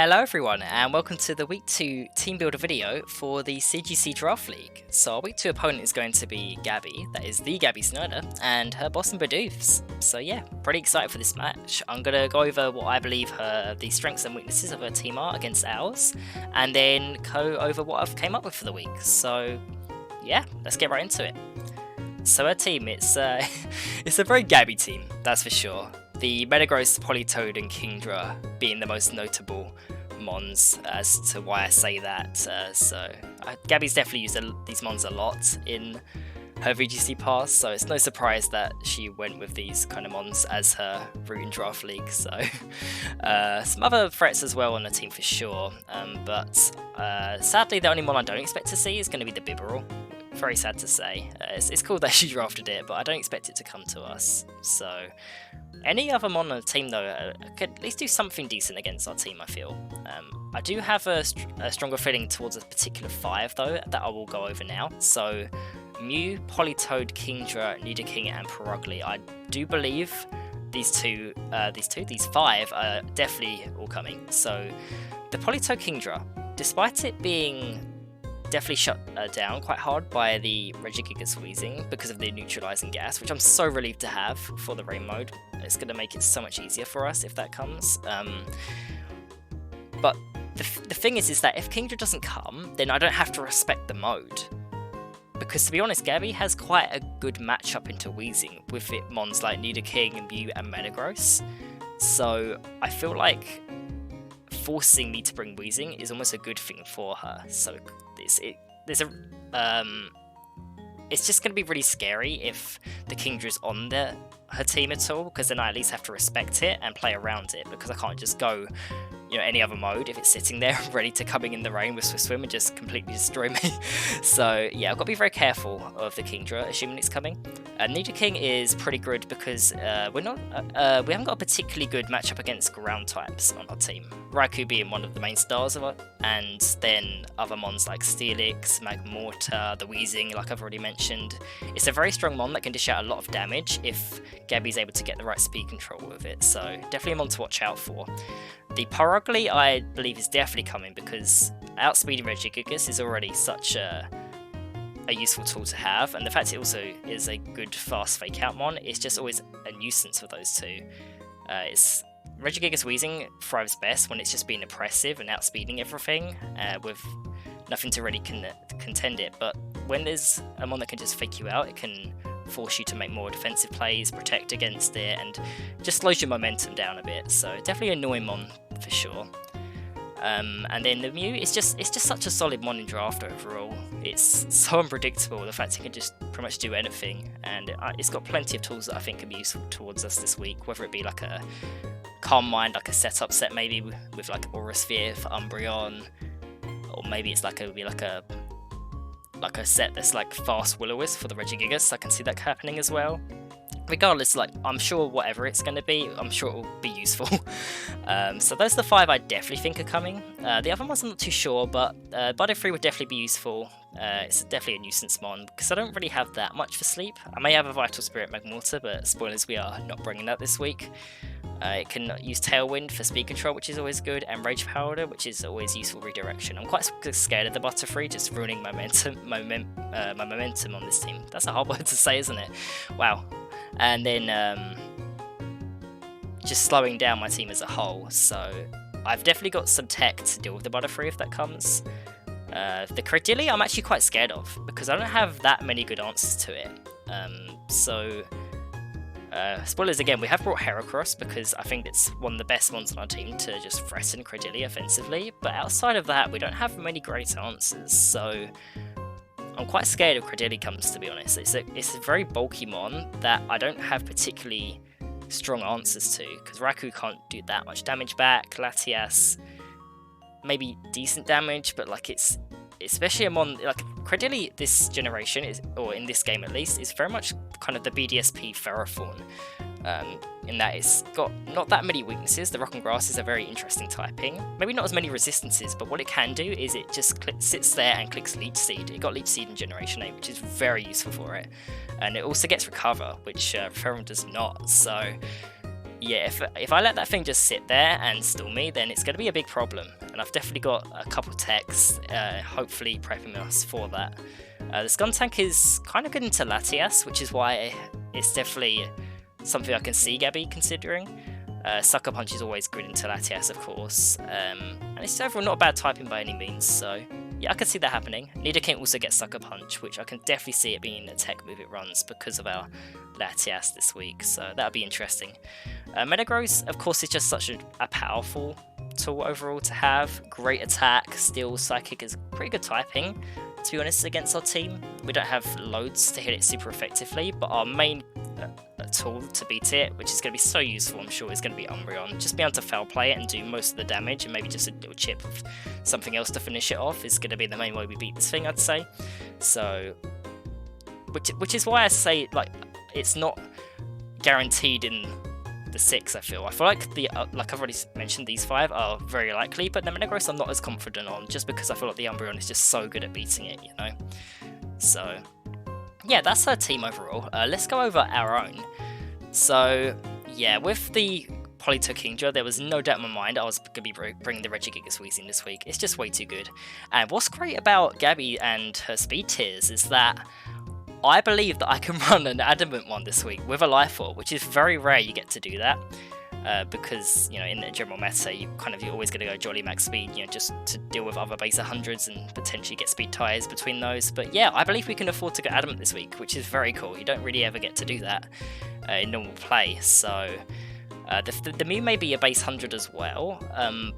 Hello everyone and welcome to the week 2 team builder video for the CGC Draft League. So our week 2 opponent is going to be Gabby, that is the Gabby Snyder, and her boss Bidoofs. So yeah, pretty excited for this match. I'm going to go over what I believe the strengths and weaknesses of her team are against ours, and then go over what I've came up with for the week. So yeah, let's get right into it. So her team, it's a very Gabby team, that's for sure. The Metagross, Politoed and Kingdra being the most notable mons as to why I say that. Gabby's definitely used these mons a lot in her VGC pass, so it's no surprise that she went with these kind of mons as her route in Draft League. So some other threats as well on the team for sure, but sadly the only mon I don't expect to see is going to be the Bibarel. Very sad to say. It's cool that she drafted it, but I don't expect it to come to us. So any other mon on the team though could at least do something decent against our team, I feel. I do have a stronger feeling towards a particular 5 though that I will go over now. So Mew, Politoed, Kingdra, Nidoking and Perugly. I do believe these 5 are definitely all coming. So the Politoed Kingdra, despite it being definitely shut down quite hard by the Regigigas wheezing because of the neutralizing gas, which I'm so relieved to have for the rain mode. It's going to make it so much easier for us if that comes. But the thing is that if Kingdra doesn't come, then I don't have to respect the mode. Because to be honest, Gabby has quite a good matchup into wheezing with it mons like Nidoking, Mew and Metagross. So I feel like forcing me to bring wheezing is almost a good thing for her. So it's just going to be really scary if the Kingdra's on her team at all, because then I at least have to respect it and play around it, because I can't just go any other mode if it's sitting there ready to coming in the rain with Swim and just completely destroy me. So yeah, I've got to be very careful of the Kingdra, assuming it's coming. Nidoking is pretty good because we haven't got a particularly good matchup against ground types on our team. Raikou being one of the main stars of it, and then other mons like Steelix, Magmortar, the Wheezing, like I've already mentioned. It's a very strong mon that can dish out a lot of damage if Gabby's able to get the right speed control with it, so definitely a mon to watch out for. The Perugly, I believe, is definitely coming because outspeeding Regigigas is already such a useful tool to have, and the fact it also is a good fast fake out mon, it's just always a nuisance with those two. Regigigas Wheezing thrives best when it's just being oppressive and outspeeding everything with nothing to really contend it, but when there's a mon that can just fake you out, it can force you to make more defensive plays, protect against it, and just slows your momentum down a bit. So definitely an annoying mon for sure. And then the Mew, it's just such a solid mon in draft overall. It's so unpredictable, the fact it can just pretty much do anything, and it's got plenty of tools that I think can be useful towards us this week, whether it be like a Calm Mind, like a setup set maybe with like Aura Sphere for Umbreon, or maybe it's like a set that's like fast Will-O-Wisp for the Regigigas. I can see that happening as well. Regardless, I'm sure whatever it's going to be, I'm sure it will be useful. So those are the 5 I definitely think are coming. The other ones I'm not too sure, but Bidoofs would definitely be useful. It's definitely a nuisance mon, because I don't really have that much for sleep. I may have a Vital Spirit Magmortar, but spoilers, we are not bringing that this week. It can use Tailwind for speed control, which is always good, and Rage Powder, which is always useful redirection. I'm quite scared of the Butterfree just ruining my momentum on this team. That's a hard word to say, isn't it? Wow. And then just slowing down my team as a whole. So I've definitely got some tech to deal with the Butterfree if that comes. The Credilli I'm actually quite scared of, because I don't have that many good answers to it. Spoilers again, we have brought Heracross because I think it's one of the best ones on our team to just threaten Credilli offensively, but outside of that we don't have many great answers, so I'm quite scared of Credilli comes, to be honest. It's a very bulky mon that I don't have particularly strong answers to, because Raikou can't do that much damage back, Latias maybe decent damage, but it's especially a mon like Credilli this generation or in this game at least, is very much kind of the BDSP Ferrothorn, in that it's got not that many weaknesses. The Rock and Grass is a very interesting typing, maybe not as many resistances, but what it can do is it just sits there and clicks Leech Seed. It got Leech Seed in Generation 8, which is very useful for it, and it also gets Recover, which Ferrothorn does not. So yeah, if I let that thing just sit there and stall me, then it's going to be a big problem. And I've definitely got a couple techs, hopefully prepping us for that. The Scum Tank is kind of good into Latias, which is why it's definitely something I can see Gabby considering. Sucker Punch is always good into Latias, of course, and it's overall not a bad typing by any means, so yeah, I can see that happening. Nidoking also gets Sucker Punch, which I can definitely see it being a tech move it runs because of our Latias this week, so that'll be interesting. Metagross, of course, is just such a powerful tool overall to have. Great attack, Steel, Psychic is pretty good typing, to be honest, against our team. We don't have loads to hit it super effectively, but our main tool to beat it, which is going to be so useful, I'm sure, is going to be Umbreon. Just be able to foul play it and do most of the damage, and maybe just a little chip of something else to finish it off is going to be the main way we beat this thing, I'd say. So, which is why I say, like, it's not guaranteed in the 6, I feel like the like I've already mentioned, these 5 are very likely, but the Metagross I'm not as confident on, just because I feel like the Umbreon is just so good at beating it, you know. So yeah, that's her team overall. Let's go over our own. So yeah, with the Politoed Kingdra, there was no doubt in my mind I was going to be bringing the Regigigas Weezing this week. It's just way too good. And what's great about Gabby and her speed tiers is that I believe that I can run an Adamant one this week with a Life Orb, which is very rare you get to do that. Because, you know, in the general meta, you're always going to go Jolly Max Speed, you know, just to deal with other base 100s and potentially get speed ties between those. But yeah, I believe we can afford to go Adamant this week, which is very cool. You don't really ever get to do that in normal play. So the Mew may be a base 100 as well,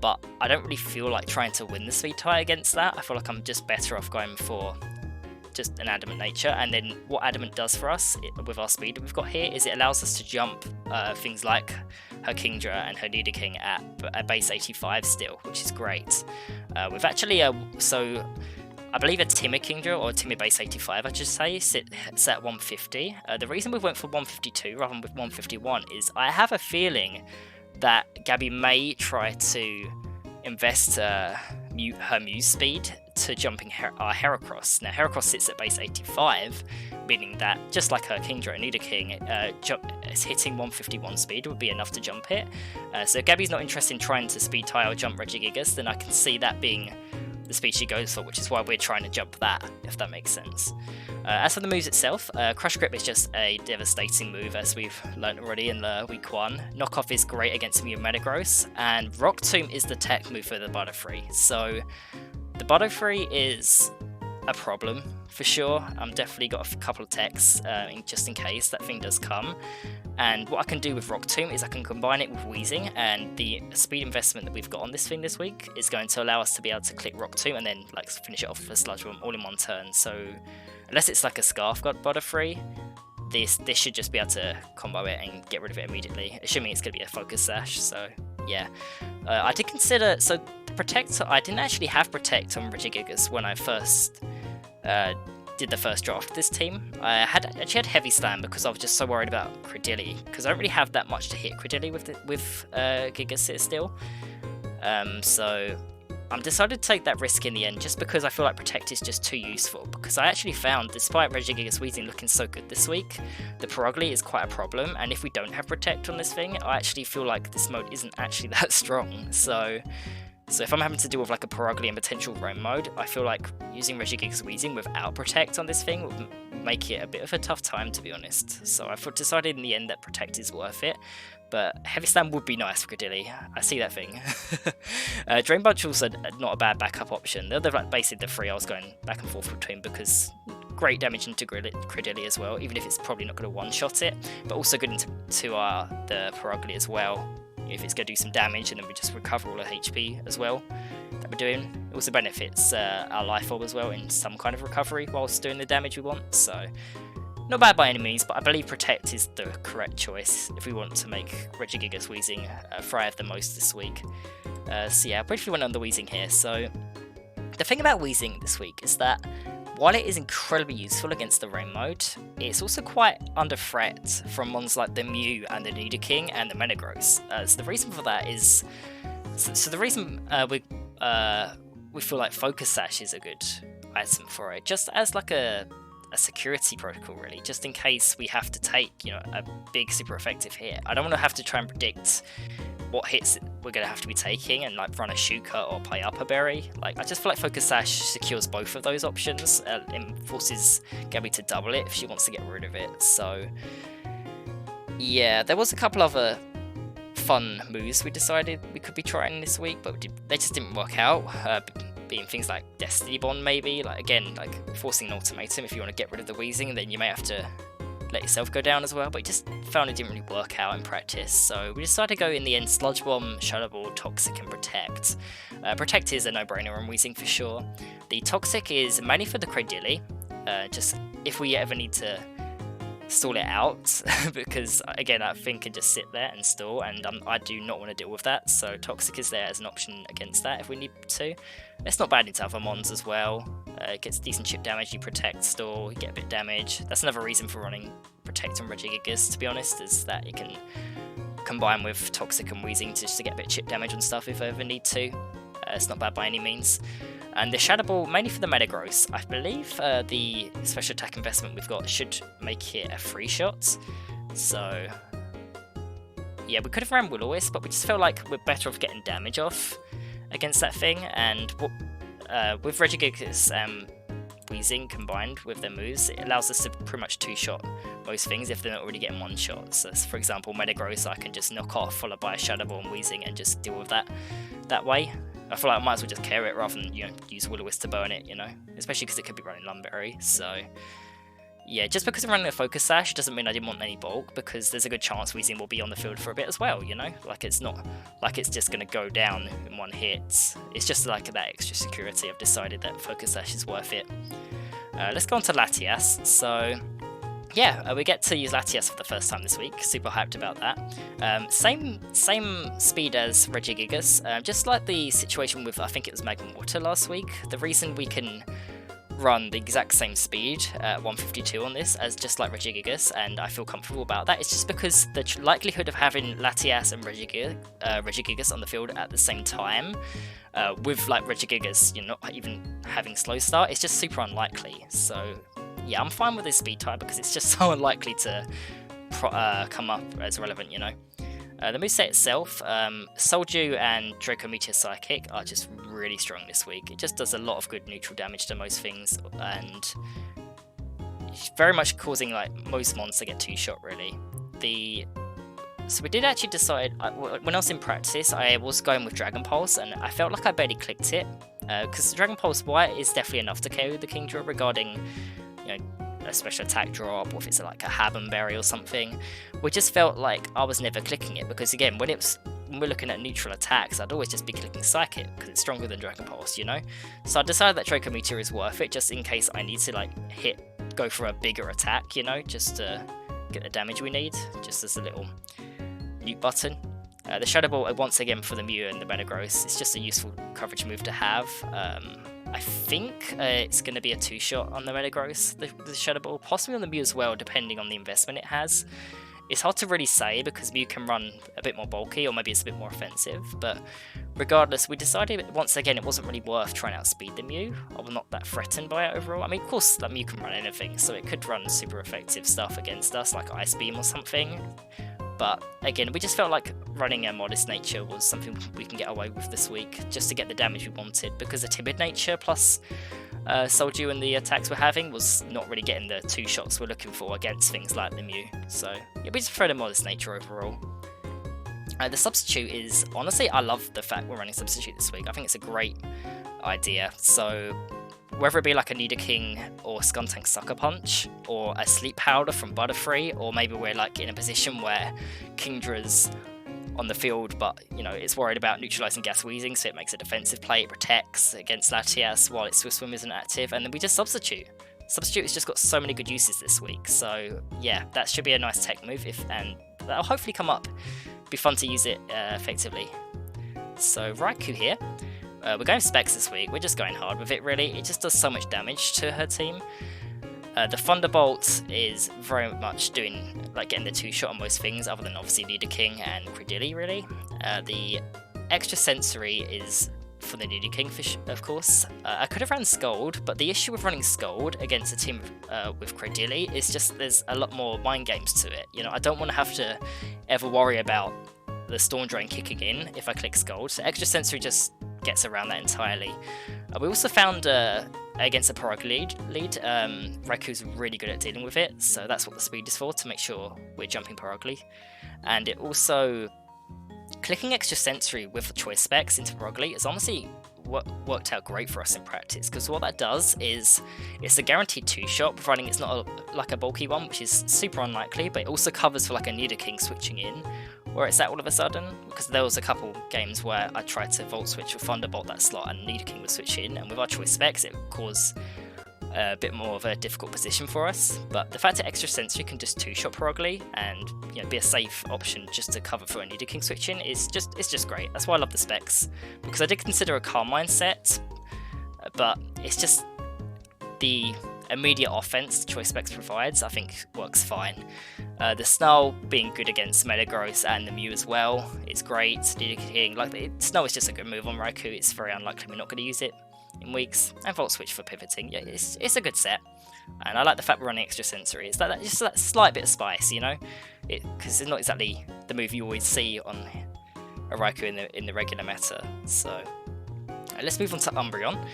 but I don't really feel like trying to win the speed tie against that. I feel like I'm just better off going for just an Adamant nature. And then what Adamant does for us with our speed that we've got here is it allows us to jump things like her Kingdra and her Nidoking at base 85 still, which is great. We've actually, so I believe a Timid Kingdra, or a Timid base 85 I should say, sits at 150. The reason we went for 152 rather than with 151 is I have a feeling that Gabby may try to invest her Mew speed to jumping our Heracross. Now Heracross sits at base 85, meaning that just like her Kingdra and Nidoking, hitting 151 speed would be enough to jump it. So if Gabby's not interested in trying to speed tie or jump Regigigas, then I can see that being the speed she goes for, which is why we're trying to jump that, if that makes sense. As for the moves itself, Crush Grip is just a devastating move, as we've learned already in the week 1. Knockoff is great against Mew Metagross, and Rock Tomb is the tech move for the Butterfree. So the Butterfree is a problem for sure. I'm definitely got a couple of techs just in case that thing does come. And what I can do with Rock Tomb is I can combine it with Weezing, and the speed investment that we've got on this thing this week is going to allow us to be able to click Rock Tomb and then like finish it off with a Sludge Bomb all in one turn. So unless it's like a Scarf God Butterfree, this should just be able to combo it and get rid of it immediately, assuming it's going to be a Focus Sash. So yeah, I did consider, so the Protect, I didn't actually have Protect on Regigigas when I first did the first draft of this team. I actually had Heavy Slam because I was just so worried about Credilli, because I don't really have that much to hit Credilli with Gigasit still. So I'm decided to take that risk in the end, just because I feel like Protect is just too useful, because I actually found, despite Regigigas Weezing looking so good this week, the Perugly is quite a problem, and if we don't have Protect on this thing, I actually feel like this mode isn't actually that strong. So if I'm having to deal with like a Perugly and potential roam mode, I feel like using Regigigas Weezing without Protect on this thing would make it a bit of a tough time, to be honest. So I decided in the end that Protect is worth it, but Heavy Slam would be nice for Credilli. I see that thing. Drain Punch also not a bad backup option. They're like basically the 3 I was going back and forth between, because great damage into Credilli as well, even if it's probably not going to one-shot it, but also good into the Perugly as well, if it's going to do some damage, and then we just recover all the HP as well that we're doing. It also benefits our Life Orb as well in some kind of recovery whilst doing the damage we want, so not bad by any means, but I believe Protect is the correct choice if we want to make Regigigas Weezing thrive the most this week. So yeah, I briefly went on the Weezing here. So the thing about Weezing this week is that while it is incredibly useful against the rain mode, it's also quite under threat from ones like the Mew and the Nidoking and the Metagross. So the reason for that is, so the reason we feel like Focus Sash is a good item for it, just as like a a security protocol, really, just in case we have to take, you know, a big super effective hit. I don't want to have to try and predict what hits we're going to have to be taking and like run a Shuka or play up a berry. Like, I just feel like Focus Sash secures both of those options and forces Gabby to double it if she wants to get rid of it. So yeah, there was a couple other fun moves we decided we could be trying this week, but they just didn't work out, being things like Destiny Bond maybe, like again, like forcing an ultimatum. If you want to get rid of the wheezing, then you may have to let yourself go down as well, but it just found it didn't really work out in practice, so we decided to go in the end Sludge Bomb, Shadow Ball, Toxic and Protect. Protect is a no-brainer on wheezing for sure. The Toxic is mainly for the Cradilly, just if we ever need to stall it out, because again that thing can just sit there and stall, and I do not want to deal with that, so Toxic is there as an option against that if we need to. It's not bad into other mons as well. It gets decent chip damage, you protect, stall, you get a bit of damage. That's another reason for running Protect and Regigigas, to be honest, is that it can combine with Toxic and Wheezing just to get a bit of chip damage and stuff if I ever need to. It's not bad by any means. And the Shadow Ball, mainly for the Metagross. I believe the special attack investment we've got should make it a free shot. So yeah, we could have ran Will-O-Wisp, but we just felt like we're better off getting damage off against that thing. And with Regigigas and Wheezing combined with their moves, it allows us to pretty much two-shot most things if they're not already getting one shot. So for example, Metagross I can just knock off, followed by a Shadow Ball and Wheezing, and just deal with that way. I feel like I might as well just carry it rather than, you know, use Will-O-Wisp to burn it, you know, especially because it could be running Lumberry. So yeah, just because I'm running a Focus Sash doesn't mean I didn't want any bulk, because there's a good chance Wheezing will be on the field for a bit as well, you know? Like, it's not like it's just going to go down in one hit. It's just like that extra security. I've decided that Focus Sash is worth it. Let's go on to Latias. So yeah, we get to use Latias for the first time this week. Super hyped about that. Same speed as Regigigas, just like the situation with, I think it was Magma Water last week. The reason we can run the exact same speed at 152 on this as just like Regigigas, and I feel comfortable about that, it's just because the likelihood of having Latias and Regigigas on the field at the same time, with like Regigigas, you know, not even having slow start, it's just super unlikely. So yeah, I'm fine with this speed type because it's just so unlikely to come up as relevant, you know. The moveset itself, Soldew and Draco Meteor Psychic are just really strong this week. It just does a lot of good neutral damage to most things, and very much causing like most mons to get two-shot really. So we did actually decide, when I was in practice, I was going with Dragon Pulse, and I felt like I barely clicked it, because Dragon Pulse White is definitely enough to KO the Kingdra regarding, you know, a special attack drop, or if it's like a Habenberry or something. We just felt like I was never clicking it, because again, when we're looking at neutral attacks, I'd always just be clicking Psychic, because it's stronger than Dragon Pulse, you know? So I decided that Draco Meteor is worth it, just in case I need to like go for a bigger attack, you know, just to get the damage we need, just as a little nuke button. The Shadow Ball, once again for the Mew and the Metagross, it's just a useful coverage move to have. I think it's going to be a two-shot on the Metagross, the Shadow Ball, possibly on the Mew as well, depending on the investment it has. It's hard to really say because Mew can run a bit more bulky, or maybe it's a bit more offensive, but regardless, we decided once again it wasn't really worth trying to outspeed the Mew. I'm not that threatened by it overall. I mean, of course, that Mew can run anything, so it could run super effective stuff against us, like Ice Beam or something. But again, we just felt like running a Modest Nature was something we can get away with this week, just to get the damage we wanted, because the Timid Nature plus Soldew and the attacks we're having was not really getting the two shots we're looking for against things like the Mew. So yeah, we just prefer the Modest Nature overall. The Substitute is, honestly, I love the fact we're running Substitute this week. I think it's a great idea. So whether it be like a Nidoking or Skuntank Sucker Punch, or a Sleep Powder from Butterfree, or maybe we're like in a position where Kingdra's on the field, but you know, it's worried about neutralizing Gas Wheezing, so it makes a defensive play, it protects against Latias while its Swift Swim isn't active, and then we just Substitute. Substitute has just got so many good uses this week, so yeah, that should be a nice tech move, and that'll hopefully come up. Be fun to use it effectively. So Raikou here. We're going Specs this week, we're just going hard with it really, it just does so much damage to her team. The Thunderbolt is very much doing, like, getting the two-shot on most things, other than obviously Nidoking and Cradilly really. The Extra Sensory is for the Needy King, of course. I could have ran Scold, but the issue with running Scold against a team with Credilli is just there's a lot more mind games to it. You know, I don't want to have to ever worry about the Storm Drain kicking in if I click Scold, so Extra Sensory just gets around that entirely. We also found against a Parag lead, Raiku's really good at dealing with it, so that's what the speed is for, to make sure we're jumping Paragly. And it also, clicking Extra Sensory with the choice specs into Paragly is honestly worked out great for us in practice, because what that does is it's a guaranteed 2-shot, providing it's not like a bulky one, which is super unlikely, but it also covers for like a Nidoking switching in, where it's at all of a sudden, because there was a couple games where I tried to Volt Switch or Thunderbolt that slot and Nidoking would switch in, and with our choice specs it would cause a bit more of a difficult position for us. But the fact that Extra Sensory can just 2-shot Paragly and, you know, be a safe option just to cover for a Nidoking switch in is just great. That's why I love the specs, because I did consider a Carmine set, but it's just the immediate offense the choice specs provides, I think works fine. The Snarl being good against Metagross and the Mew as well is great. Nidoking, like, Snarl is just a good move on Raikou. It's very unlikely we're not going to use it in weeks, and Volt Switch for pivoting. Yeah, it's a good set, and I like the fact we're running Extra Sensory. It's that just that slight bit of spice, you know, because it's not exactly the move you always see on a Raikou in the regular meta. So let's move on to Umbreon.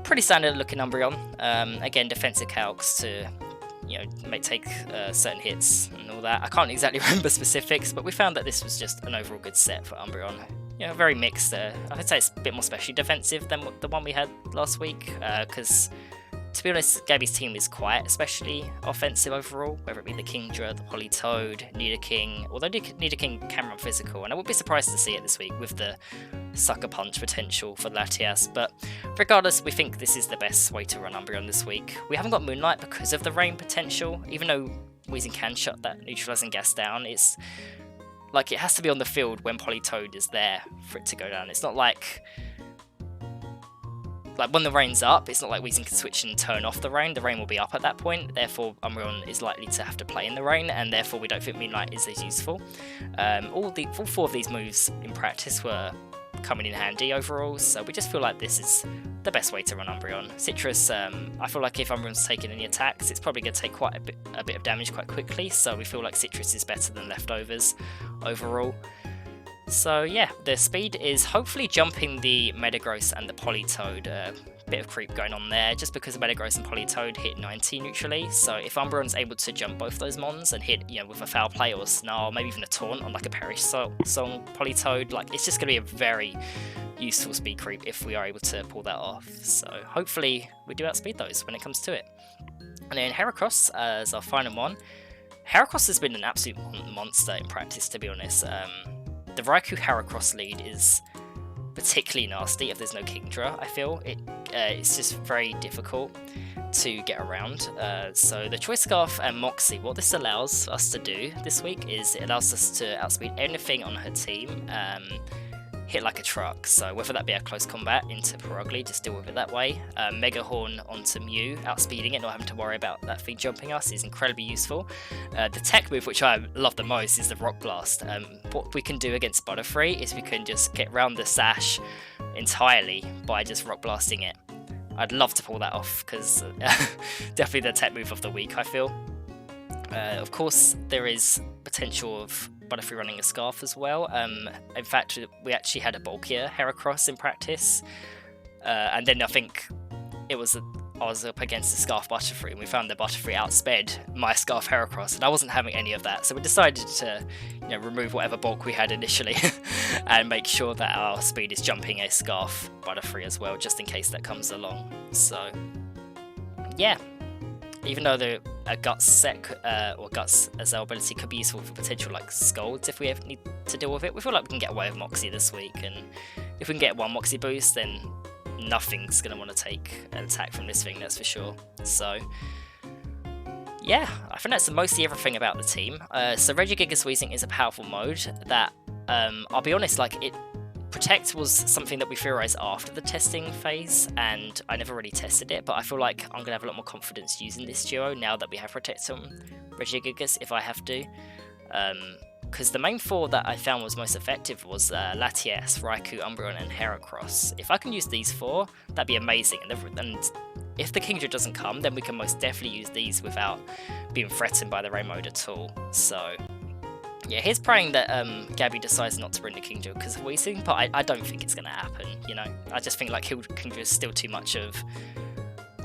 Pretty standard looking Umbreon. Again, defensive calcs to, you know, take certain hits and all that. I can't exactly remember specifics, but we found that this was just an overall good set for Umbreon. You know, very mixed. I would say it's a bit more specially defensive than the one we had last week, because to be honest, Gabby's team is quite especially offensive overall, whether it be the Kingdra, the Politoed, Nidoking, although Nidoking can run physical, and I would be surprised to see it this week with the Sucker Punch potential for Latias, but regardless, we think this is the best way to run Umbreon this week. We haven't got Moonlight because of the rain potential, even though Weezing can shut that neutralizing gas down. It's like it has to be on the field when Politoed is there for it to go down. It's not like when the rain's up, it's not like Weezing can switch and turn off the rain. The rain will be up at that point, therefore Umbreon is likely to have to play in the rain, and therefore we don't think Moonlight is as useful. All 4 of these moves in practice were coming in handy overall, so we just feel like this is the best way to run Umbreon. Citrus, I feel like if Umbreon's taking any attacks, it's probably going to take quite a bit of damage quite quickly, so we feel like Citrus is better than Leftovers overall. So yeah, the speed is hopefully jumping the Metagross and the Politoed. Bit of creep going on there, just because Metagross and Politoed hit 90 neutrally, so if Umbreon's able to jump both those mons and hit, you know, with a Foul Play or a Snarl, maybe even a Taunt on like a Perish Song Politoed, like, it's just going to be a very useful speed creep if we are able to pull that off. So hopefully we do outspeed those when it comes to it. And then Heracross as our final one. Heracross has been an absolute monster in practice, to be honest. The Raikou Heracross lead is particularly nasty if there's no Kingdra, I feel. It's just very difficult to get around. So the Choice Scarf and Moxie, what this allows us to do this week is it allows us to outspeed anything on her team, hit like a truck. So whether that be a close combat into Paragly, just deal with it that way. Mega Horn onto Mew, outspeeding it, not having to worry about that thing jumping us is incredibly useful. The tech move which I love the most is the Rock Blast. What we can do against Butterfree is we can just get around the Sash entirely by just Rock Blasting it. I'd love to pull that off, because definitely the tech move of the week, I feel. Of course, there is potential of Butterfree running a Scarf as well. In fact, we actually had a bulkier Heracross in practice, and then I think I was up against the Scarf Butterfree, and we found the Butterfree outsped my Scarf Heracross, and I wasn't having any of that, so we decided to, you know, remove whatever bulk we had initially and make sure that our speed is jumping a Scarf Butterfree as well, just in case that comes along. So yeah, even though a Guts set or Guts as our ability could be useful for potential like Scalds if we ever need to deal with it, we feel like we can get away with Moxie this week, and if we can get one Moxie boost, then nothing's going to want to take an attack from this thing, that's for sure. So yeah, I think that's mostly everything about the team. So Regigigas Weezing is a powerful mode that, I'll be honest, like, Protect was something that we theorised after the testing phase, and I never really tested it, but I feel like I'm going to have a lot more confidence using this duo now that we have Protect on Regigigas if I have to. because the main 4 that I found was most effective was Latias, Raikou, Umbreon, and Heracross. If I can use these 4, that'd be amazing, and if the Kingdra doesn't come, then we can most definitely use these without being threatened by the rain mode at all. So yeah, here's praying that Gabby decides not to bring the Kingdra, because we see, but I don't think it's going to happen, you know. I just think like Kingdra is still too much of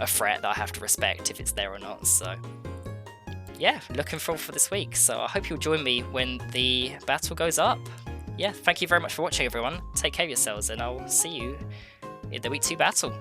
a threat that I have to respect if it's there or not. So yeah, looking forward for this week. So I hope you'll join me when the battle goes up. Yeah, thank you very much for watching, everyone. Take care of yourselves, and I'll see you in the week 2 battle.